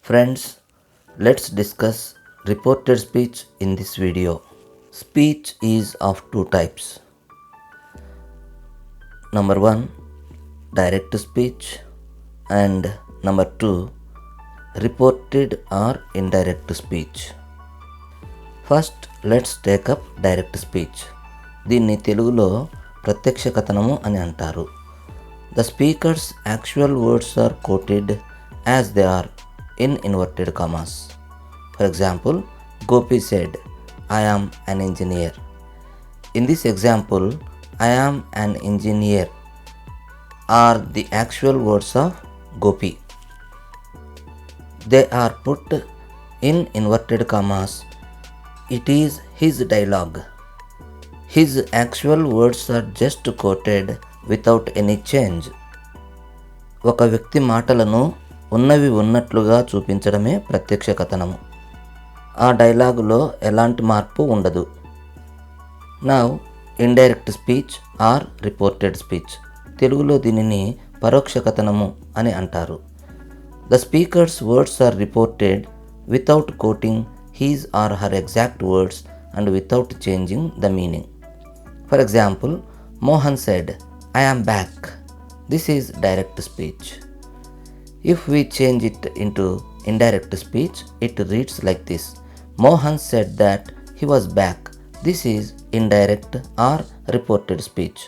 Friends, let's discuss reported speech in this video. Speech is of two types. Number 1, direct speech, and number 2, reported or indirect speech. First, let's take up direct speech. దీన్ని తెలుగులో ప్రత్యక్ష కథనము అని అంటారు. The speaker's actual words are quoted as they are in inverted commas. For example, Gopi said, I am an engineer. In this example, I am an engineer are the actual words of Gopi. They are put in inverted commas. It is his dialogue. His actual words are just quoted without any change. ఒక వ్యక్తి మాటలను ఉన్నవి ఉన్నట్లుగా చూపించడమే ప్రత్యక్ష కథనము. ఆ డైలాగులో ఎలాంటి మార్పు ఉండదు. Now indirect speech or reported speech. తెలుగులో దీనిని పరోక్ష కథనము అని అంటారు. The speaker's words are reported without quoting his or her exact words and without changing the meaning. For example, Mohan said, I am back. This is direct speech. If we change it into indirect speech, it reads like this. Mohan said that he was back. This is indirect or reported speech.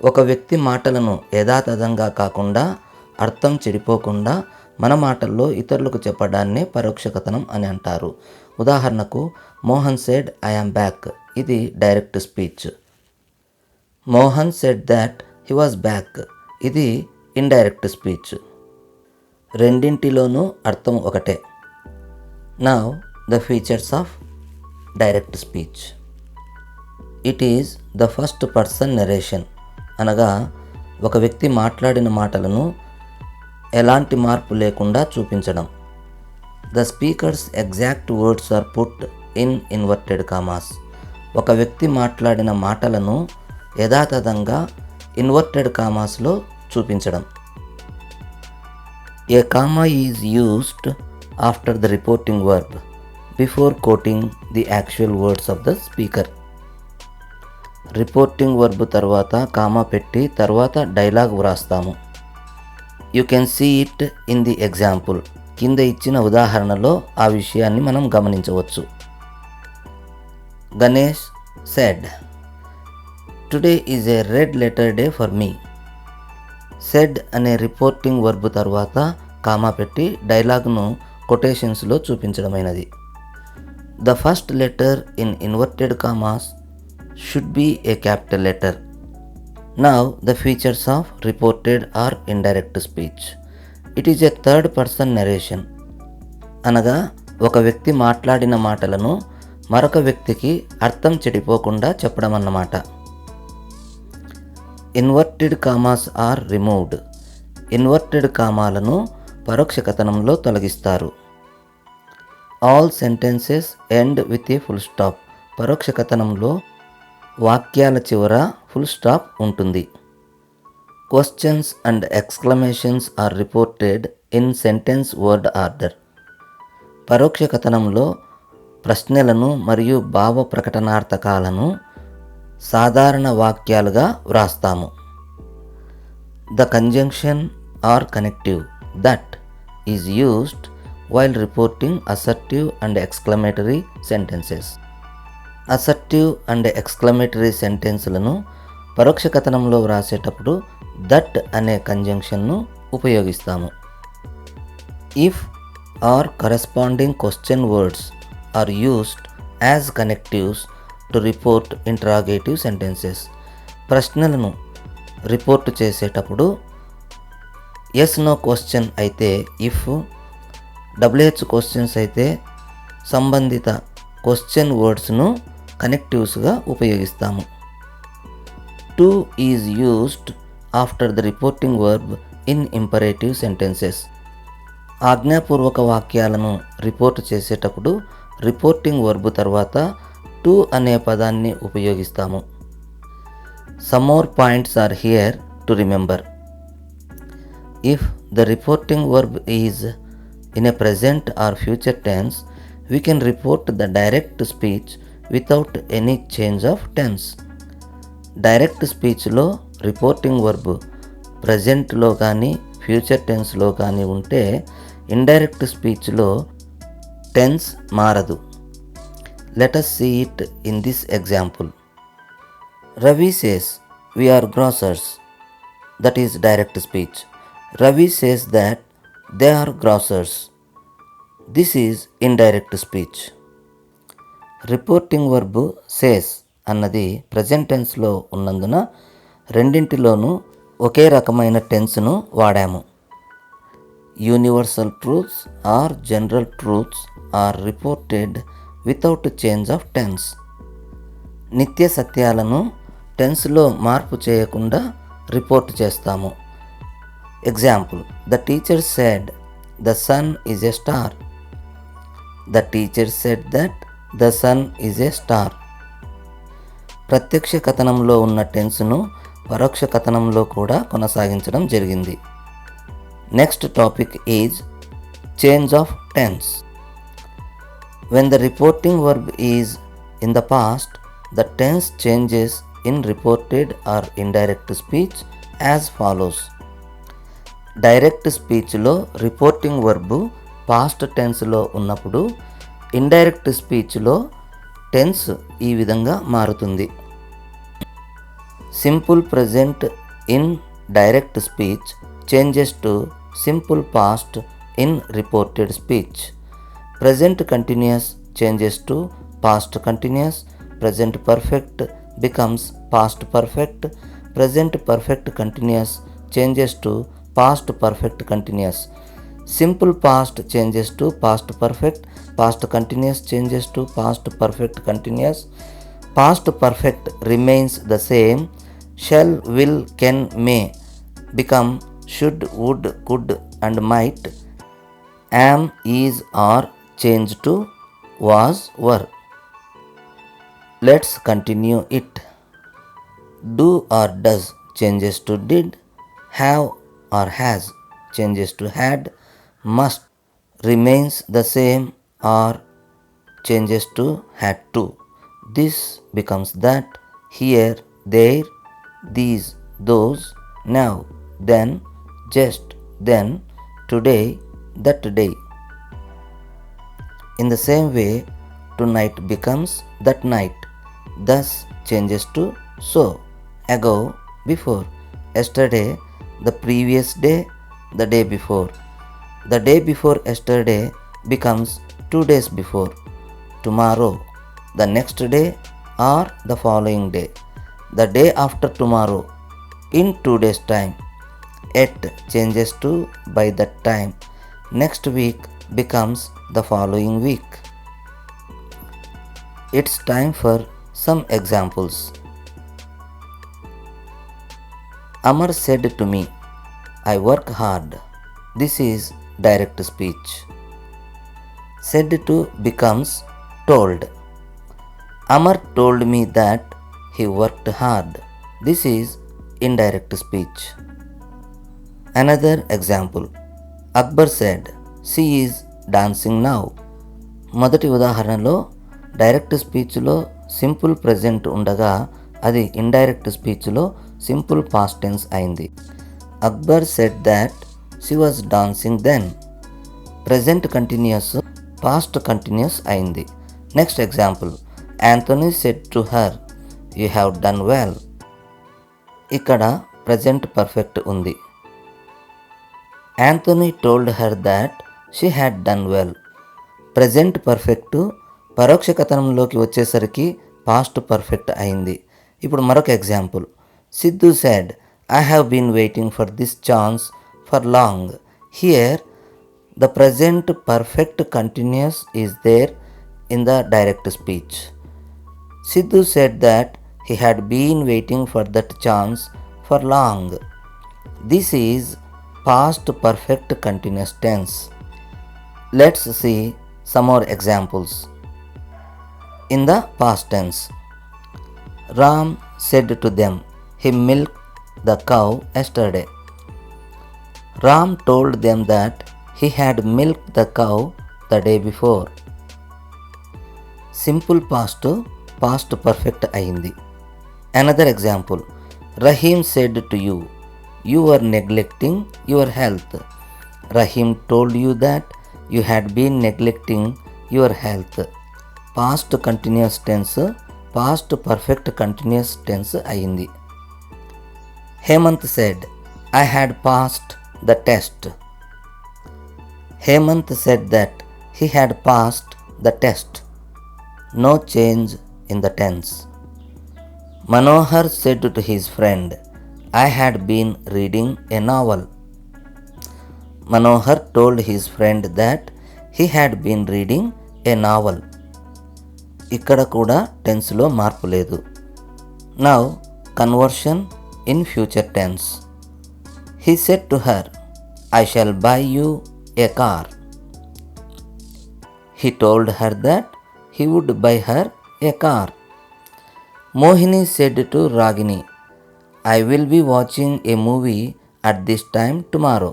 ఒక వ్యక్తి మాటలను యథాతథంగా కాకుండా అర్థం చెడిపోకుండా మన మాటల్లో ఇతరులకు చెప్పడాన్నే పరోక్ష కథనం అని అంటారు. ఉదాహరణకు Mohan said I am back. ఇది direct speech. Mohan said that he was back. ఇది ఇండైరెక్ట్ స్పీచ్. రెండింటిలోనూ అర్థం ఒకటే. Now the features of direct speech. It is the first person narration, అనగా ఒక వ్యక్తి మాట్లాడిన మాటలను ఎలాంటి మార్పు లేకుండా చూపించడం. The speaker's exact words are put in inverted commas. ఒక వ్యక్తి మాట్లాడిన మాటలను యథాతథంగా ఇన్వర్టెడ్ కామాస్లో చూపించడం. A comma is used after the reporting verb before quoting the actual words of the speaker. Reporting verb తర్వాత కామా పెట్టి తర్వాత డైలాగ్ వ్రాస్తాము. You can see it in the example. కింద ఇచ్చిన ఉదాహరణలో ఆ విషయాన్ని మనం గమనించవచ్చు. Ganesh said, today is a red letter day for me. Said అనే రిపోర్టింగ్ వర్బ్ తర్వాత కామా పెట్టి డైలాగ్ను కొటేషన్స్లో చూపించడమైనది. The first letter in inverted commas should be a capital letter. Now the features of reported or indirect speech. It is a third person narration, అనగా ఒక వ్యక్తి మాట్లాడిన మాటలను మరొక వ్యక్తికి అర్థం చెడిపోకుండా చెప్పడం అన్నమాట. Inverted commas are removed. Inverted కామాలను పరోక్ష కథనంలో తొలగిస్తారు. All sentences end with a full stop. పరోక్ష కథనంలో వాక్యాల చివర ఫుల్ స్టాప్ ఉంటుంది. Questions and exclamations are reported in sentence word order. పరోక్ష కథనంలో ప్రశ్నలను మరియు భావ ప్రకటనార్థకాలను సాధారణ వాక్యాలుగా వ్రాస్తాము. The conjunction or connective that is used while reporting assertive and exclamatory sentences. Assertive and exclamatory సెంటెన్స్లను పరోక్ష కథనంలో వ్రాసేటప్పుడు దట్ అనే కంజంక్షన్ను ఉపయోగిస్తాము. If are corresponding question words are used as connectives to report interrogative sentences. ప్రశ్నలను రిపోర్ట్ చేసేటప్పుడు yes no question అయితే ఇఫ్, WH క్వశ్చన్స్ అయితే సంబంధిత క్వశ్చన్ వర్డ్స్ను కనెక్టివ్స్గా ఉపయోగిస్తాము. To is used after the reporting verb in imperative sentences. ఆజ్ఞాపూర్వక వాక్యాలను రిపోర్ట్ చేసేటప్పుడు రిపోర్టింగ్ వర్బ్ తర్వాత టు అనే పదాన్ని ఉపయోగిస్తాము. Some more points are here to remember. If the reporting verb is In a present or future tense, we can report the direct speech without any change of tense. Direct స్పీచ్లో reporting verb ప్రజెంట్లో కానీ future టెన్స్లో కానీ ఉంటే indirect స్పీచ్లో tense మారదు. Let us see it in this example. Ravi says, "We are grocers." That is direct speech. Ravi says that they are grocers. This is indirect speech. Reporting verb says అన్నది present టెన్స్లో ఉన్నందున రెండింటిలోనూ ఒకే రకమైన టెన్స్ను వాడాము. Universal truths or general truths are reported without change of tense. నిత్య సత్యాలను టెన్స్లో మార్పు చేయకుండా రిపోర్ట్ చేస్తాము. Example, the teacher said the sun is a star. The teacher said that the sun is a star. ప్రత్యక్ష కథనంలో ఉన్న టెన్స్ను పరోక్ష కథనంలో కూడా కొనసాగించడం జరిగింది. Next topic is change of tense. When the reporting verb is in the past, the tense changes in reported or indirect speech as follows. Direct స్పీచ్లో రిపోర్టింగ్ వర్బ్ పాస్ట్ టెన్స్లో ఉన్నప్పుడు ఇండైరెక్ట్ స్పీచ్లో టెన్స్ ఈ విధంగా మారుతుంది. Simple present in direct speech changes to simple past in reported speech. Present continuous changes to past continuous. Present perfect becomes past perfect. Present perfect continuous changes to past perfect continuous. Simple past changes to past perfect. Past continuous changes to past perfect continuous. Past perfect remains the same. Shall, will, can, may become should, would, could and might. Am, is, are change to was, were. Let's continue it. Do or does changes to did. Have or has changes to had. Must remains the same or changes to had to. This becomes that, here, there, these, those, now, then, just, then, today, that day. In the same way, tonight becomes that night. Thus changes to so, ago, before, yesterday, the previous day, the day before. The day before yesterday becomes 2 days before. Tomorrow, the next day or the following day. The day after tomorrow, in 2 days time. Yet changes to by that time. Next week becomes the following week. It's time for some examples. Amar said to me, "I work hard." This is direct speech. Said to becomes told. Amar told me that he worked hard. This is indirect speech. Another example. Akbar said, "She is dancing now." మొదటి ఉదాహరణలో direct స్పీచ్లో simple present ఉండగా అది indirect స్పీచ్లో simple past tense అయింది. Akbar said that she was dancing then. Present continuous past continuous అయింది. Next example. Anthony said to her, you have done well. ఇక్కడ present perfect ఉంది. Anthony told her that she had done well. Present perfect పరోక్ష కథనంలోకి వచ్చేసరికి past perfect అయింది. ఇప్పుడు మరొక example. Sidhu said, "I have been waiting for this chance for long." Here the present perfect continuous is there in the direct speech. Sidhu said that he had been waiting for that chance for long. This is past perfect continuous tense. Let's see some more examples. In the past tense, Ram said to them, he milked the cow yesterday. Ram told them that he he had milked the cow the day before. Simple past perfect అయింది. Another example, Rahim said to you, you are neglecting your health. Rahim told you that you had been neglecting your health. Past continuous tense past perfect continuous tense అయింది. Hemant said, I had passed the test. Hemant said that he had passed the test. No change in the tense. Manohar said to his friend, I had been reading a novel. Manohar told his friend that he had been reading a novel. ఇక్కడ కూడా టెన్స్లో మార్పు లేదు. Now conversion in future tense. He said to her, I shall buy you a car. He told her that he would buy her a car. Mohini said to Ragini, I will be watching a movie at this time tomorrow.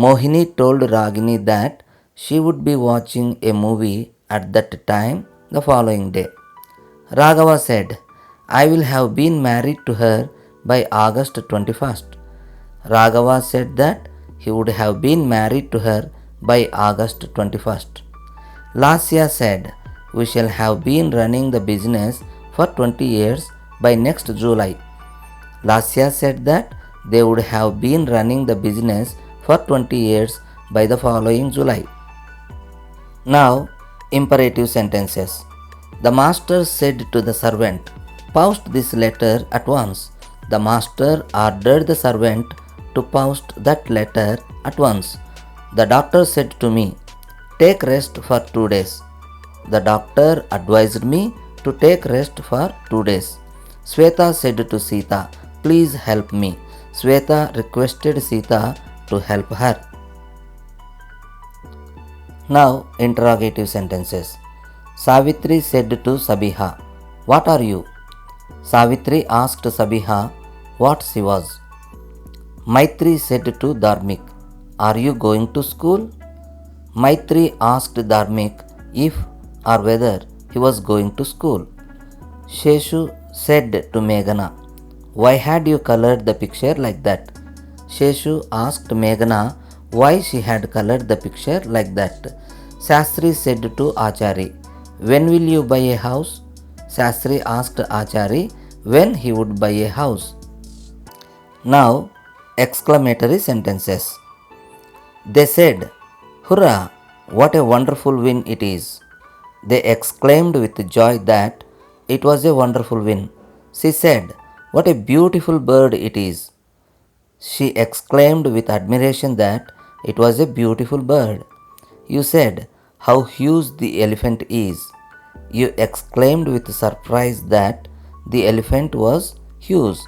Mohini told Ragini that she would be watching a movie at that time the following day. Raghava said, I will have been married to her by August 21st. Raghava said that he would have been married to her by August 21st. Lasya said, we shall have been running the business for 20 years by next July. Lasya said that they would have been running the business for 20 years by the following July. Now, imperative sentences. The master said to the servant, post this letter at once. The master ordered the servant to post that letter at once. The doctor said to me, take rest for 2 days. The doctor advised me to take rest for 2 days. Sweta said to Sita, please help me. Sweta requested Sita to help her. Now interrogative sentences. Savitri said to Sabiha, what are you? Savitri asked Sabiha what she was. Maitri said to Dharmik, are you going to school? Maitri asked Dharmik if or whether he was going to school. Sheshu said to Meghana, why had you colored the picture like that? Sheshu asked Meghana why she had colored the picture like that. Shastri said to Achari, when will you buy a house? Shastri asked Achari when he would buy a house. Now, exclamatory sentences. They said, hurrah, what a wonderful win it is. They exclaimed with joy that it was a wonderful win. She said, what a beautiful bird it is. She exclaimed with admiration that it was a beautiful bird. You said, how huge the elephant is. You exclaimed with surprise that the elephant was huge.